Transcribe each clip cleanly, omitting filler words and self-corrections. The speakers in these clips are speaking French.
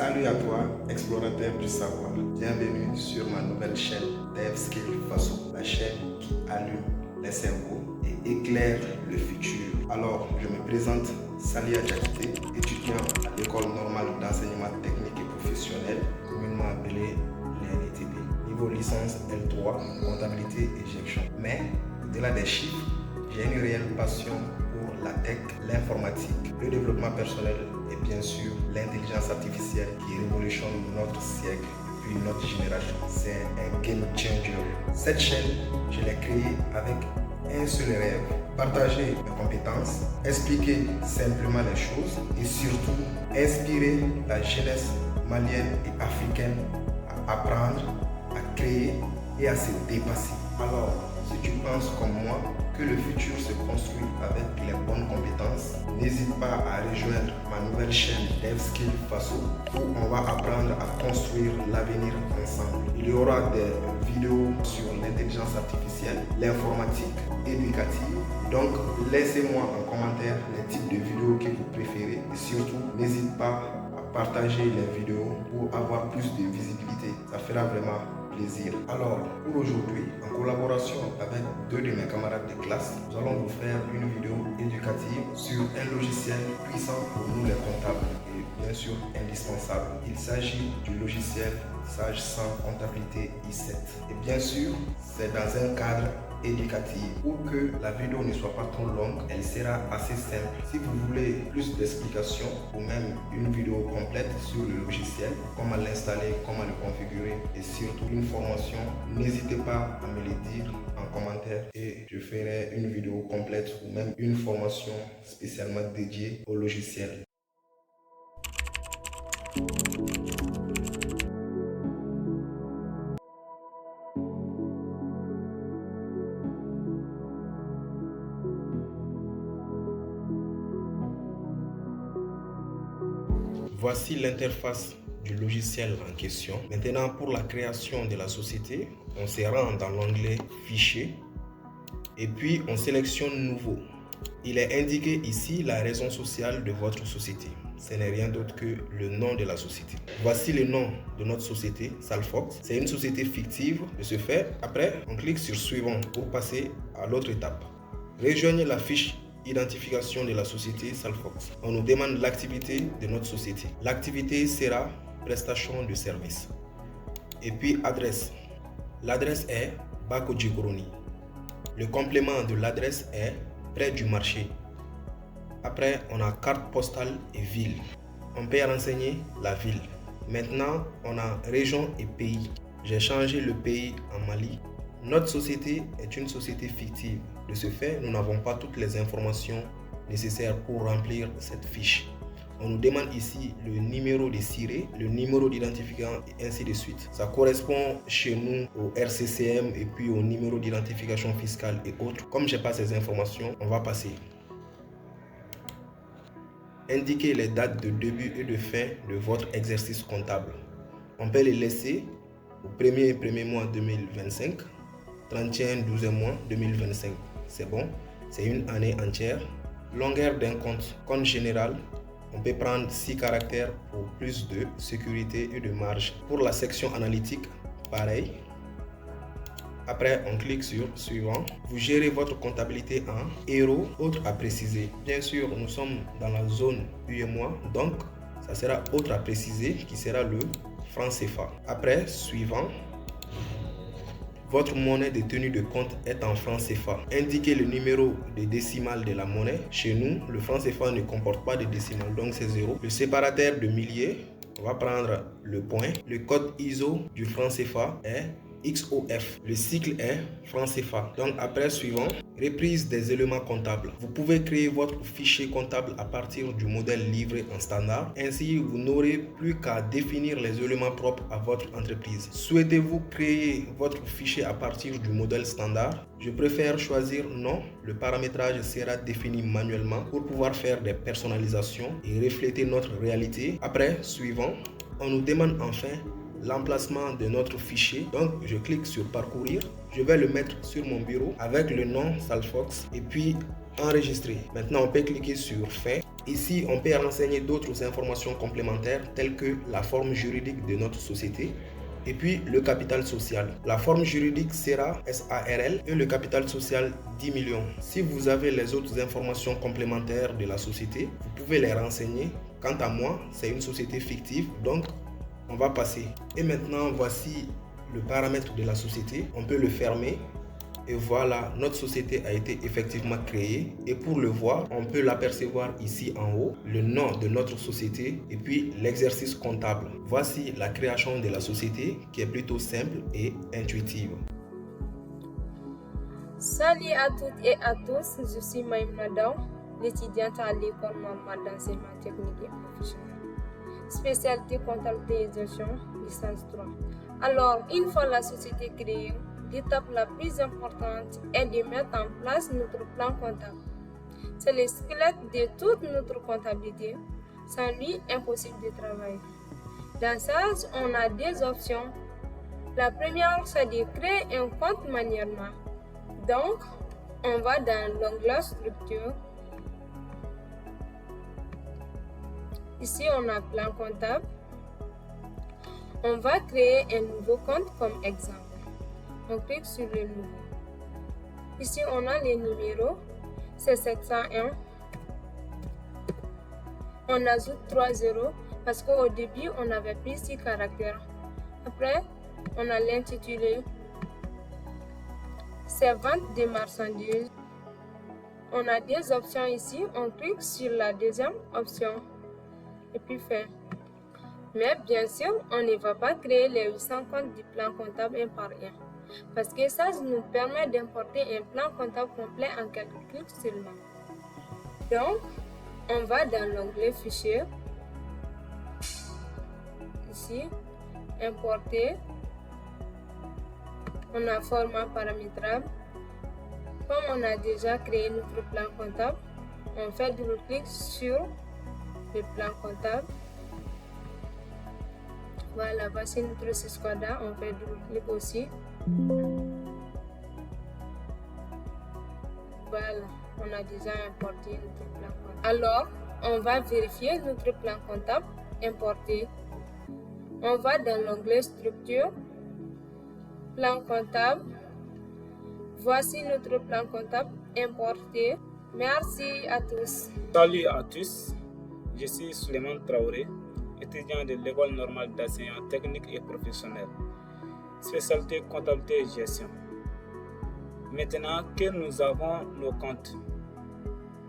Salut à toi, explorateur du savoir. Bienvenue sur ma nouvelle chaîne DevSkill Faso, la chaîne qui allume les cerveaux et éclaire le futur. Alors, je me présente Salia Diakité, étudiant à l'école normale d'enseignement technique et professionnel, communément appelée l'ENTP. Niveau licence L3, comptabilité et gestion. Mais, au-delà des chiffres, j'ai une réelle passion pour la tech, l'informatique, le développement personnel et bien sûr l'intelligence artificielle qui révolutionne notre siècle depuis notre génération. C'est un game changer. Cette chaîne, je l'ai créée avec un seul rêve, partager mes compétences, expliquer simplement les choses et surtout inspirer la jeunesse malienne et africaine à apprendre, à créer et à se dépasser. Alors, si tu penses comme moi que le futur se construit avec les bonnes compétences, n'hésite pas à rejoindre ma nouvelle chaîne DevSkill Faso où on va apprendre à construire l'avenir ensemble. Il y aura des vidéos sur l'intelligence artificielle, l'informatique éducative. Donc, laissez-moi en commentaire les types de vidéos que vous préférez et surtout, n'hésite pas à partager les vidéos pour avoir plus de visibilité. Ça fera vraiment plaisir. Alors, pour aujourd'hui, en collaboration avec deux de mes camarades de classe, nous allons vous faire une vidéo éducative sur un logiciel puissant pour nous les comptables et bien sûr indispensable. Il s'agit du logiciel Sage 100 Comptabilité I7. Et bien sûr, c'est dans un cadre éducatif. Pour que la vidéo ne soit pas trop longue, elle sera assez simple. Si vous voulez plus d'explications ou même une vidéo complète sur le logiciel, comment l'installer, comment le configurer et surtout une formation, n'hésitez pas à me le dire en commentaire et je ferai une vidéo complète ou même une formation spécialement dédiée au logiciel. Voici l'interface du logiciel en question. Maintenant, pour la création de la société, on se rend dans l'onglet Fichier et puis on sélectionne Nouveau. Il est indiqué ici la raison sociale de votre société. Ce n'est rien d'autre que le nom de la société. Voici le nom de notre société, Salfox. C'est une société fictive. De ce fait, après, on clique sur Suivant pour passer à l'autre étape. Rejoignez la fiche identification de la société Salfox. On nous demande l'activité de notre société. L'activité sera prestation de service. Et puis adresse. L'adresse est Bako Djikoroni. Le complément de l'adresse est près du marché. Après, on a carte postale et ville. On peut renseigner la ville. Maintenant, on a région et pays. J'ai changé le pays en Mali. Notre société est une société fictive. De ce fait, nous n'avons pas toutes les informations nécessaires pour remplir cette fiche. On nous demande ici le numéro de SIRE, le numéro d'identifiant et ainsi de suite. Ça correspond chez nous au RCCM et puis au numéro d'identification fiscale et autres. Comme je n'ai pas ces informations, on va passer. Indiquez les dates de début et de fin de votre exercice comptable. On peut les laisser au premier mois 2025, 31 12e mois 2025. C'est bon, c'est une année entière. Longueur d'un compte général. On peut prendre 6 caractères pour plus de sécurité et de marge. Pour la section analytique, pareil. Après, on clique sur Suivant. Vous gérez votre comptabilité en euros, autre à préciser. Bien sûr, nous sommes dans la zone UEMOA, donc ça sera autre à préciser qui sera le franc CFA. Après, Suivant. Votre monnaie de tenue de compte est en franc CFA. Indiquez le numéro de décimal de la monnaie. Chez nous, le franc CFA ne comporte pas de décimal, donc c'est 0. Le séparateur de milliers, on va prendre le point. Le code ISO du franc CFA est XOF. Le cycle est franc CFA. Donc après, suivant, reprise des éléments comptables. Vous pouvez créer votre fichier comptable à partir du modèle livré en standard. Ainsi, vous n'aurez plus qu'à définir les éléments propres à votre entreprise. Souhaitez-vous créer votre fichier à partir du modèle standard? Je préfère choisir non. Le paramétrage sera défini manuellement pour pouvoir faire des personnalisations et refléter notre réalité. Après, suivant, on nous demande enfin l'emplacement de notre fichier. Donc je clique sur parcourir, je vais le mettre sur mon bureau avec le nom Salfox et puis enregistrer. Maintenant on peut cliquer sur fin Ici, on peut renseigner d'autres informations complémentaires telles que la forme juridique de notre société et puis le capital social. La forme juridique sera SARL et le capital social 10 millions. Si vous avez les autres informations complémentaires de la société, vous pouvez les renseigner. Quant à moi, c'est une société fictive, donc on va passer. Et maintenant, voici le paramètre de la société. On peut le fermer. Et voilà, notre société a été effectivement créée. Et pour le voir, on peut l'apercevoir ici en haut, le nom de notre société et puis l'exercice comptable. Voici la création de la société qui est plutôt simple et intuitive. Salut à toutes et à tous, je suis Maïmouna Daw, l'étudiante à l'école normale d'enseignement technique et professionnel. Spécialité comptabilité et gestion, licence 3. Alors, une fois la société créée, l'étape la plus importante est de mettre en place notre plan comptable. C'est le squelette de toute notre comptabilité. Sans lui, impossible de travailler. Dans ça, on a deux options. La première, c'est de créer un compte manuellement. Donc, on va dans l'onglet structure. Ici, on a plan comptable. On va créer un nouveau compte comme exemple. On clique sur le nouveau. Ici, on a les numéros. C'est 701. On ajoute 3 zéros parce qu'au début, on avait pris 6 caractères. Après, on a l'intitulé. C'est vente de marchandises. On a deux options ici. On clique sur la deuxième option et puis fin. Mais bien sûr, on ne va pas créer les 800 comptes du plan comptable un par un. Parce que ça nous permet d'importer un plan comptable complet en quelques clics seulement. Donc, on va dans l'onglet fichier. Ici, importer. On a format paramétrable. Comme on a déjà créé notre plan comptable, on fait double-clic sur le plan comptable. Voilà, voici notre squadra. On fait double-clic aussi. Voilà, on a déjà importé notre plan comptable. Alors, on va vérifier notre plan comptable importé. On va dans l'onglet structure, plan comptable. Voici notre plan comptable importé. Merci à tous. Salut à tous, je suis Suleiman Traoré, étudiant de l'école normale d'enseignement technique et professionnel, spécialité comptabilité et gestion. Maintenant que nous avons nos comptes,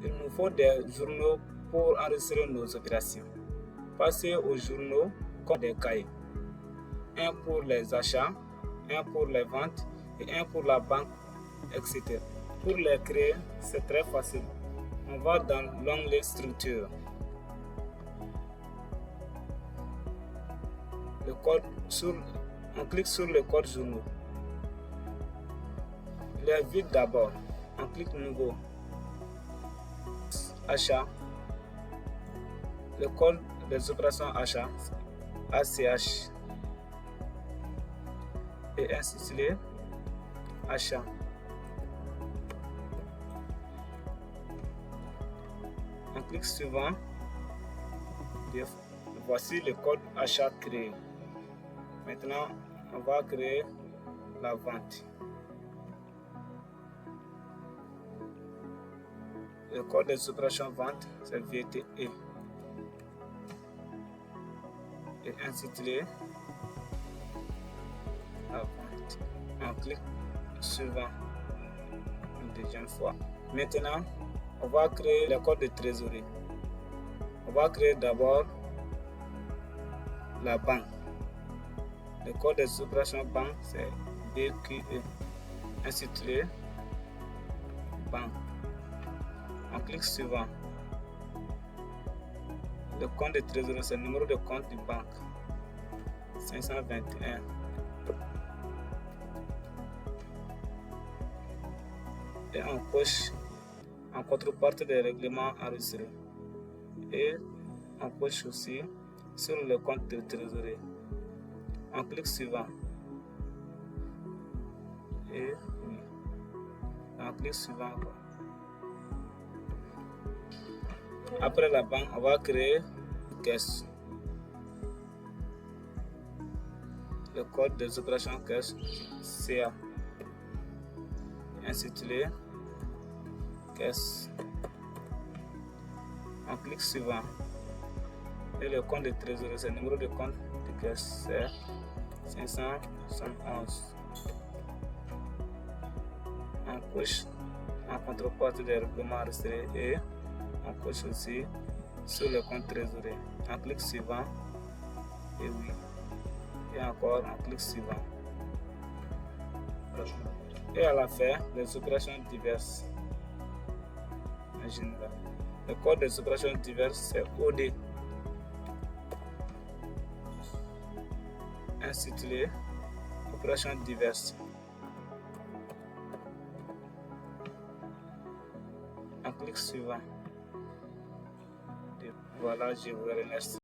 il nous faut des journaux pour enregistrer nos opérations. Passez aux journaux comme des cahiers. Un pour les achats, un pour les ventes et un pour la banque, etc. Pour les créer, c'est très facile. On va dans l'onglet structure. On clique sur le code journaux. Les vide d'abord. On clique nouveau. Achat. Le code des opérations achat. ACH. Et intitulé achat. On clique suivant. Voici le code achat créé. Maintenant, on va créer la vente. Le code des opérations vente, c'est VTE. Et intitulé la vente. On clique suivant une deuxième fois. Maintenant, on va créer le code de trésorerie. On va créer d'abord la banque. Le code des opérations banque, c'est BQE. Intitulé banque. On clique suivant. Le compte de trésorerie, c'est le numéro de compte de banque. 521. Et on coche en contrepartie des règlements enregistrés. Et on coche aussi sur le compte de trésorerie. On clique suivant. Et on clique suivant. Après la banque, on va créer une caisse. Le code des opérations caisse CA. Intitulé caisse. On clique suivant. Et le compte de trésorerie, c'est le numéro de compte de caisse, c'est 571. On coche en contrepartie des règlements enregistrés et on coche aussi sur le compte trésorerie. On clique suivant et oui. Et encore on clique suivant. Et à la fin, les opérations diverses. En général, le code des opérations diverses c'est OD. Intitulé opérations diverses. On clique suivant. Voilà, je vous remercie.